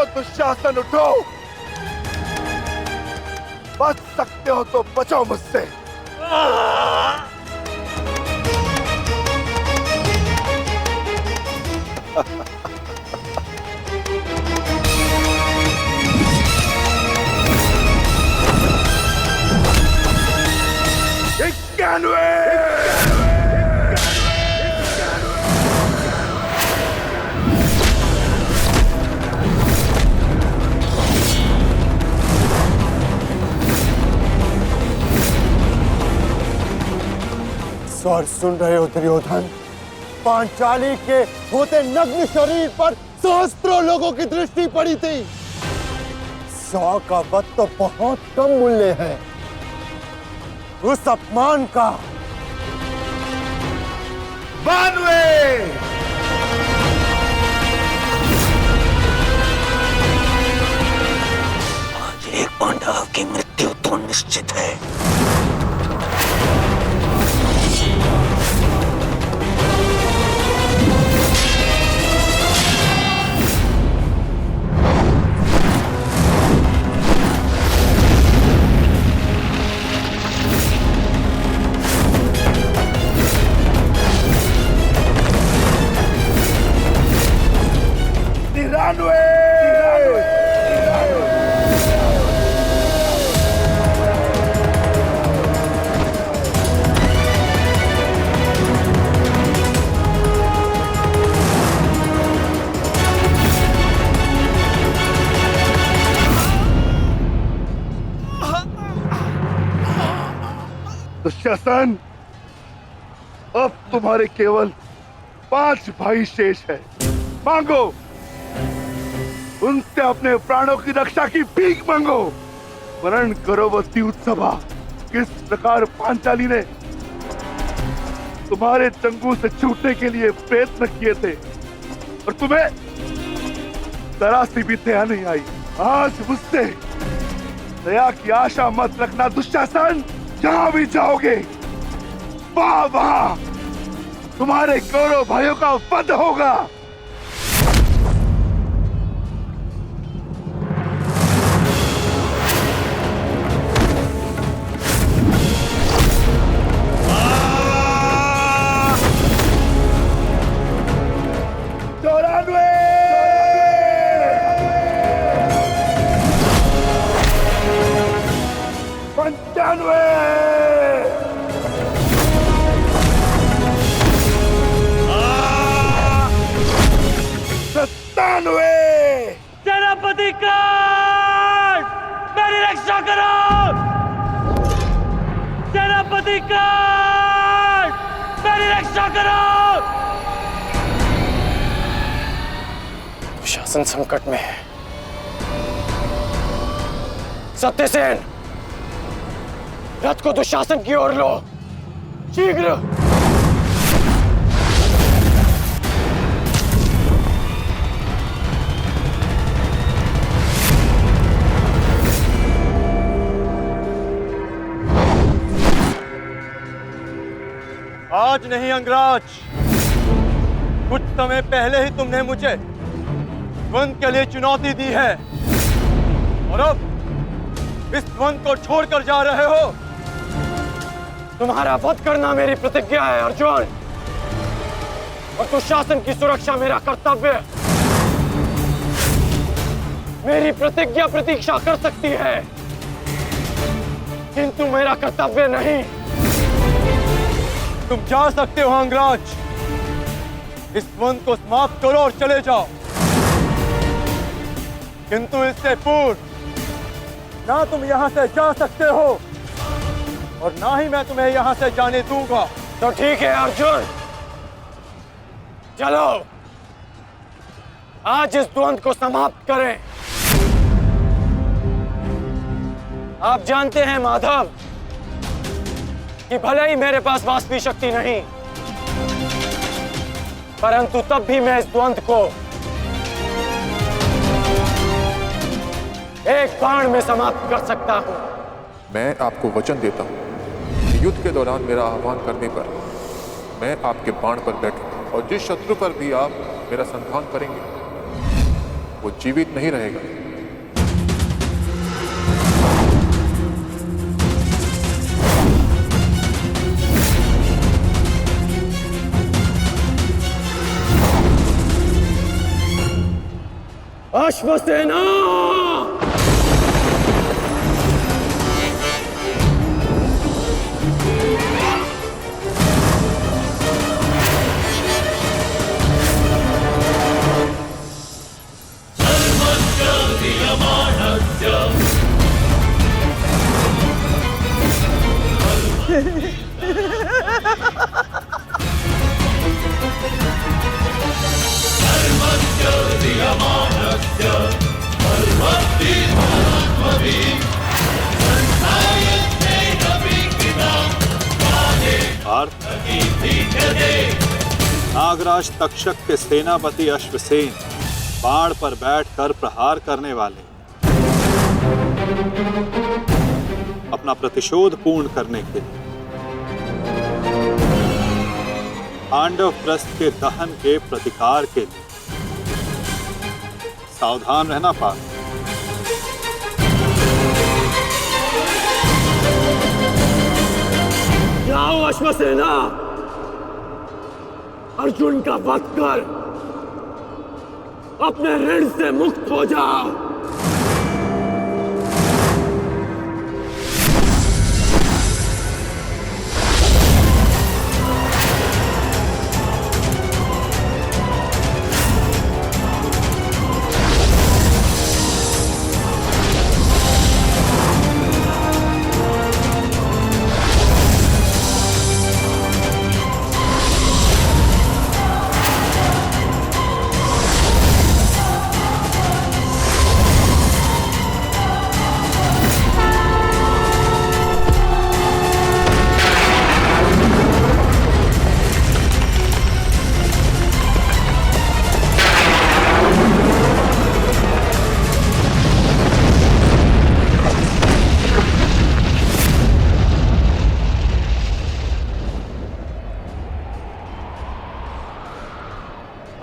दुशासन उठो, बच सकते हो तो बचो मुझसे। स्वर सुन रहे हो दुर्योधन? पांचाली के होते नग्न शरीर पर सहस्त्रों लोगों की दृष्टि पड़ी थी। 100 का वध तो बहुत कम मूल्य है उस अपमान का। बानवे, आज एक पांडव की मृत्यु तो निश्चित है। दुशासन, अब तुम्हारे केवल 5 भाई शेष है। मांगो, उनसे अपने प्राणों की रक्षा की भीख मांगो। वर्णन करो वो द्यूत सभा, किस प्रकार पांचाली ने तुम्हारे चंगू से छूटने के लिए प्रयत्न किए थे और तुम्हें जरा सी भी दया नहीं आई। आज मुझसे दया की आशा मत रखना दुशासन। जहां भी जाओगे वहां तुम्हारे कौरव भाइयों का वध होगा। सेनापति काट, मेरी रक्षा करो। सेनापति काट, मेरी रक्षा करो। शासन संकट में है। सत्यसेन, रथ को दुशासन की ओर लो, शीघ्र। आज नहीं अंगराज, कुछ समय पहले ही तुमने मुझे द्वंद के लिए चुनौती दी है और अब इस द्वंद को छोड़कर जा रहे हो। तुम्हारा वध करना मेरी प्रतिज्ञा है अर्जुन, और दुशासन की सुरक्षा मेरा कर्तव्य है। मेरी प्रतिज्ञा प्रतीक्षा कर सकती है, किंतु मेरा कर्तव्य नहीं। तुम जा सकते हो अंगराज, इस द्वंद को समाप्त करो और चले जाओ, किंतु इससे पूर्व ना तुम यहां से जा सकते हो और ना ही मैं तुम्हें यहां से जाने दूंगा। तो ठीक है अर्जुन, चलो आज इस द्वंद को समाप्त करें। आप जानते हैं माधव कि भले ही मेरे पास वास्तविक शक्ति नहीं, परंतु तब भी मैं इस द्वंद को एक बाण में समाप्त कर सकता हूं। मैं आपको वचन देता हूं कि युद्ध के दौरान मेरा आह्वान करने पर मैं आपके बाण पर बैठूंगा और जिस शत्रु पर भी आप मेरा संधान करेंगे वो जीवित नहीं रहेगा। अश्वसेना नागराज तक्षक के सेनापति अश्वसेन बाण पर बैठकर प्रहार करने वाले अपना प्रतिशोध पूर्ण करने के लिए पांडव प्रस्थ के दहन के प्रतिकार के लिए सावधान रहना पार्थ। जाओ अश्वसेना, अर्जुन का वध कर अपने ऋण से मुक्त हो जाओ।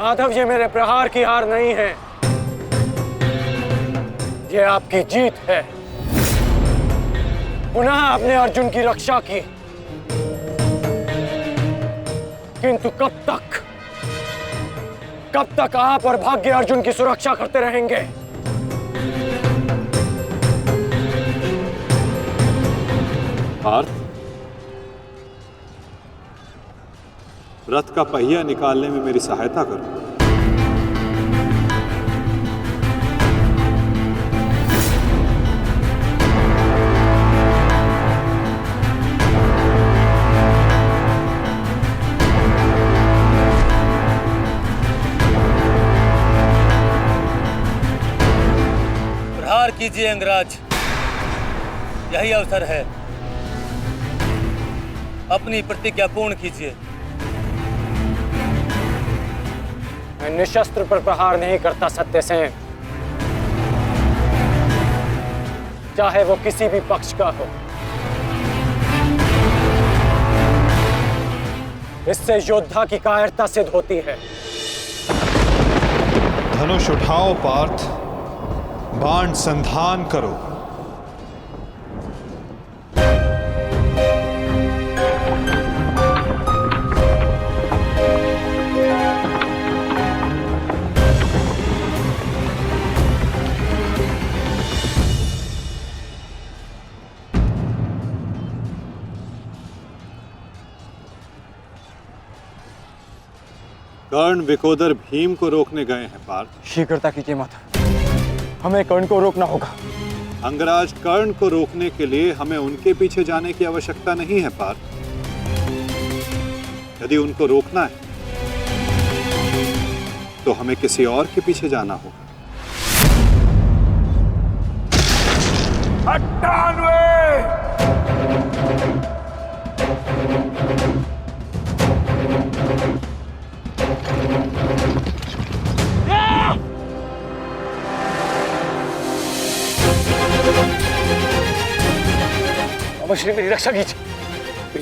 माधव, ये मेरे प्रहार की हार नहीं है, ये आपकी जीत है। पुनः आपने अर्जुन की रक्षा की, किंतु कब तक आप और भाग्य अर्जुन की सुरक्षा करते रहेंगे? पार्थ, रथ का पहिया निकालने में मेरी सहायता करो। प्रहार कीजिए अंगराज, यही अवसर है। अपनी प्रतिज्ञा पूर्ण कीजिए। मैं निशस्त्र पर प्रहार नहीं करता सत्यसेन, चाहे वो किसी भी पक्ष का हो। इससे योद्धा की कायरता सिद्ध होती है। धनुष उठाओ पार्थ, बाण संधान करो। कर्ण विकोदर भीम को रोकने गए हैं पार्थ। शीघ्रता कीजिए माता, हमें कर्ण को रोकना होगा। अंगराज, कर्ण को रोकने के लिए हमें उनके पीछे जाने की आवश्यकता नहीं है पार्थ। यदि उनको रोकना है तो हमें किसी और के पीछे जाना होगा। 98 श्री मेरी रक्षा कीजिए,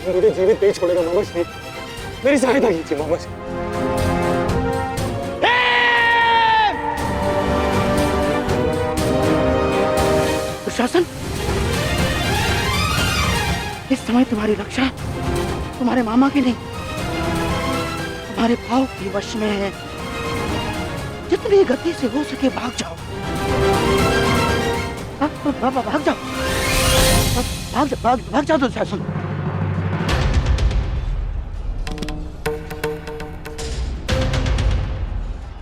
मुझे जीवित नहीं छोड़ेगा। मामा श्री मेरी सहायता कीजिए। मामा श्री दुशासन, इस समय तुम्हारी रक्षा तुम्हारे मामा की नहीं, तुम्हारे भाव के वश में है। जितनी गति से हो सके भाग जाओ, भाग जाओ, भाग जाओ दुशासन।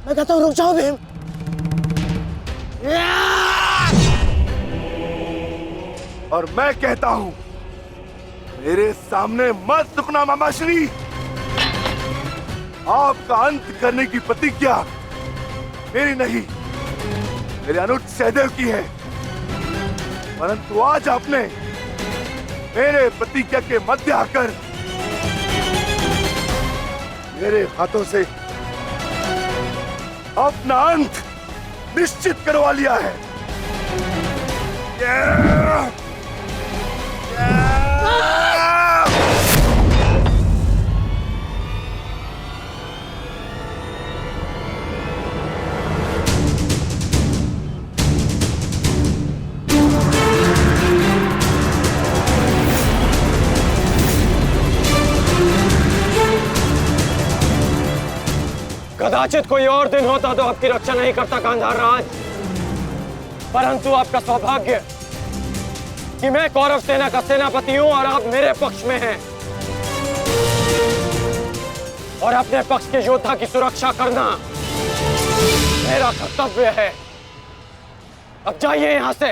मैं कहता हूँ रुक जाओ भीम। और मैं कहता हूं मेरे सामने मत रुकना मामाश्री। आपका अंत करने की प्रतिज्ञा मेरी नहीं, मेरे अनुज सहदेव की है। परंतु आज आपने मेरे प्रतिज्ञा के मध्य आकर मेरे हाथों से अपना अंत निश्चित करवा लिया है। कदाचित कोई और दिन होता तो आपकी रक्षा नहीं करता गांधार राज, परंतु आपका सौभाग्य कि मैं कौरव सेना का सेनापति हूं और आप मेरे पक्ष में हैं और अपने पक्ष के योद्धा की सुरक्षा करना मेरा कर्तव्य है। अब जाइए यहां से।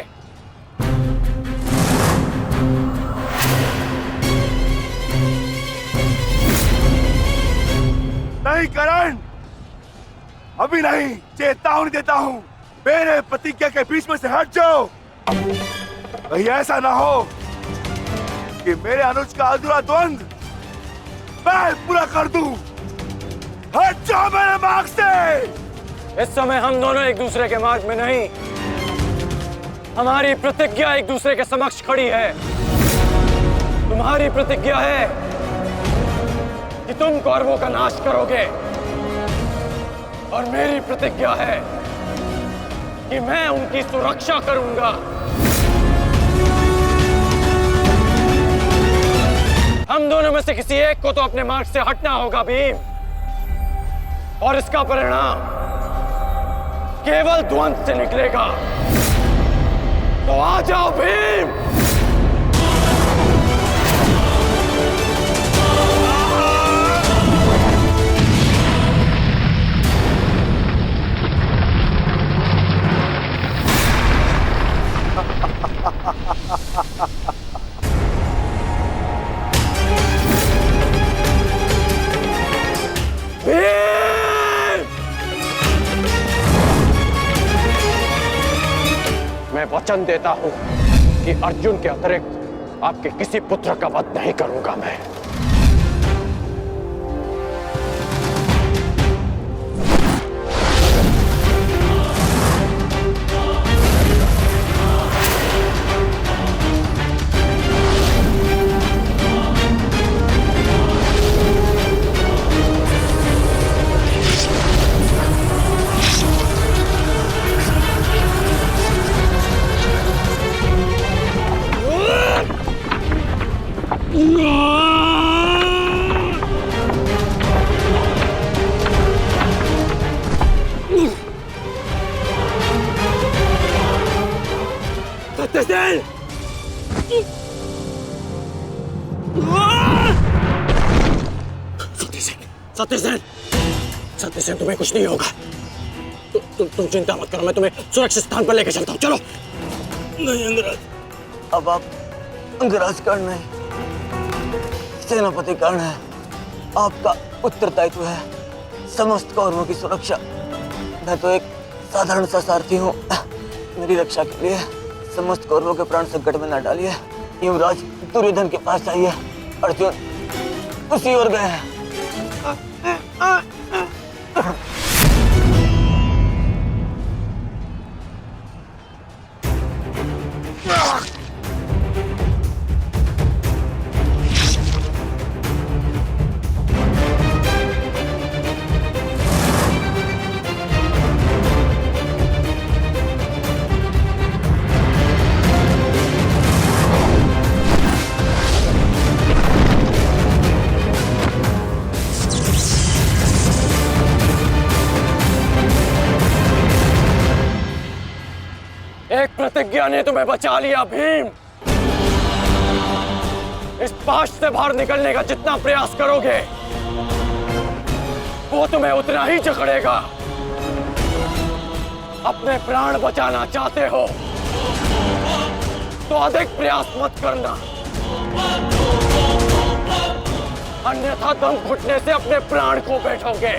नहीं करण, अभी नहीं, चेतावनी देता हूं, मेरे प्रतिज्ञा के बीच में से हट जाओ। कहीं ऐसा ना हो कि मेरे अनुज का अधूरा द्वंद्व मैं पूरा कर दूं। हट जाओ मेरे मार्ग से। इस समय हम दोनों एक दूसरे के मार्ग में नहीं, हमारी प्रतिज्ञा एक दूसरे के समक्ष खड़ी है। तुम्हारी प्रतिज्ञा है कि तुम कौरवों का नाश करोगे और मेरी प्रतिज्ञा है कि मैं उनकी सुरक्षा करूंगा। हम दोनों में से किसी एक को तो अपने मार्ग से हटना होगा भीम, और इसका परिणाम केवल द्वंद्व से निकलेगा। तो आ जाओ भीम। मैं वचन देता हूं कि अर्जुन के अतिरिक्त आपके किसी पुत्र का वध नहीं करूंगा मैं। सत्यसेन, तुम्हें कुछ नहीं होगा। तुम चिंता मत करो, मैं तुम्हें सुरक्षित स्थान पर लेकर चलता हूँ। चलो। नहीं अंगराज, अब आप अंगराज कर्ण नहीं, सेनापति कर्ण है। आपका उत्तरदायित्व है समस्त कौरवों की सुरक्षा। मैं तो एक साधारण सा सारथी हूँ। मेरी रक्षा के लिए समस्त कौरवों के प्राण संकट में न डालिए। युवराज दुर्योधन के पास आइए, अर्जुन उसी ओर गए हैं। प्रतिज्ञा ने तुम्हें बचा लिया भीम। इस पाश से बाहर निकलने का जितना प्रयास करोगे वो तुम्हें उतना ही जकड़ेगा। अपने प्राण बचाना चाहते हो तो अधिक प्रयास मत करना, अन्यथा दम घुटने से अपने प्राण खो बैठोगे।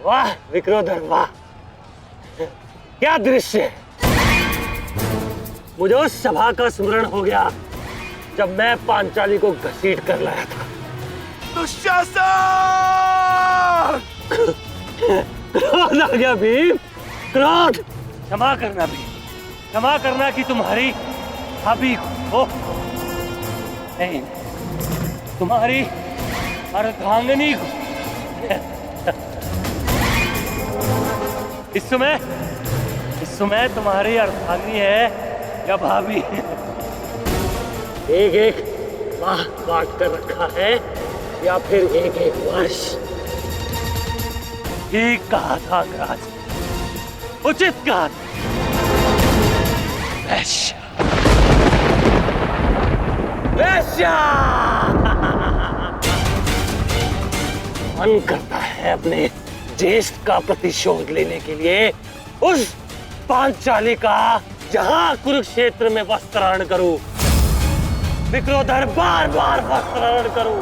वाह विक्रोधर वाह, क्या दृश्य है। मुझे उस सभा का स्मरण हो गया जब मैं पांचाली को घसीट कर लाया था। दुशासन! क्रोध आ गया भीम, क्रोध। क्षमा करना भीम, क्षमा करना कि तुम्हारी भाभी हो नहीं, तुम्हारी अर्धांगिनी को। इस समय तुम्हारी अर्धांगिनी है या भाभी? एक एक माह काट कर रखा है या फिर एक एक वर्ष? ठीक कहा था अंगराज, उचित कहा था। वैश्य, वैश्य। मन करता है अपने ज्येष्ठ का प्रतिशोध लेने के लिए उस पांचाली का जहां कुरुक्षेत्र में वस्त्राहरण करूं, विक्रोधर बार बार वस्त्राहरण करूं।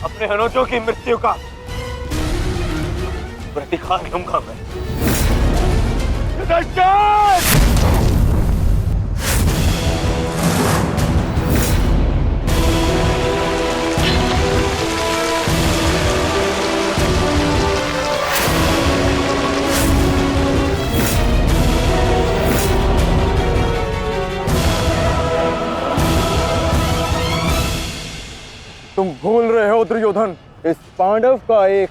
अपने अनुजों की मृत्यु का प्रतिकार लूंगा मैं। तुम भूल रहे हो दुर्योधन, इस पांडव का एक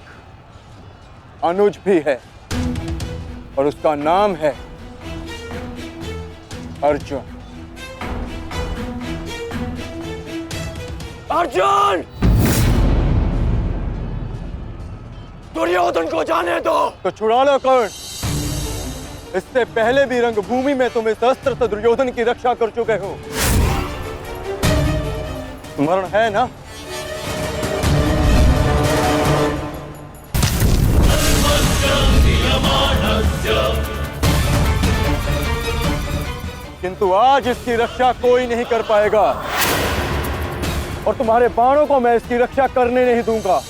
अनुज भी है और उसका नाम है अर्जुन। अर्जुन! दुर्योधन को जाने दो। तो छुड़ा लो कर्ण। इससे पहले भी रंगभूमि में तुम इस अस्त्र से दुर्योधन की रक्षा कर चुके हो, स्मरण है ना? किंतु आज इसकी रक्षा कोई नहीं कर पाएगा और तुम्हारे बाणों को मैं इसकी रक्षा करने नहीं दूंगा।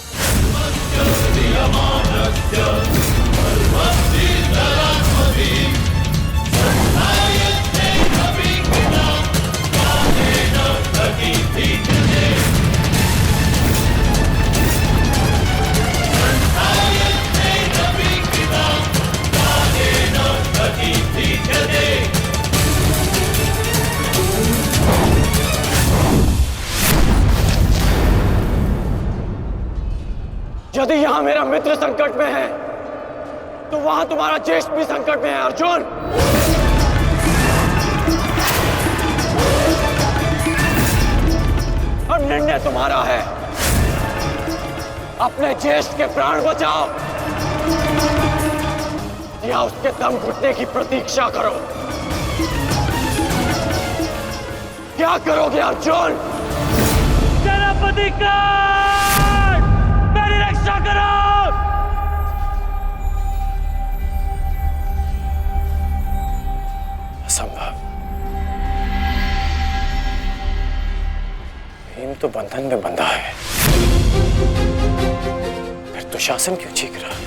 यदि यहां मेरा मित्र संकट में है तो वहां तुम्हारा ज्येष्ठ भी संकट में है अर्जुन। अब निर्णय तुम्हारा है, अपने ज्येष्ठ के प्राण बचाओ या उसके दम घुटने की प्रतीक्षा करो। क्या करोगे अर्जुन? सेनापति का मेरी रक्षा करो। असंभव। भीम तो बंधन में बंधा है, फिर दुशासन क्यों चीख रहा है?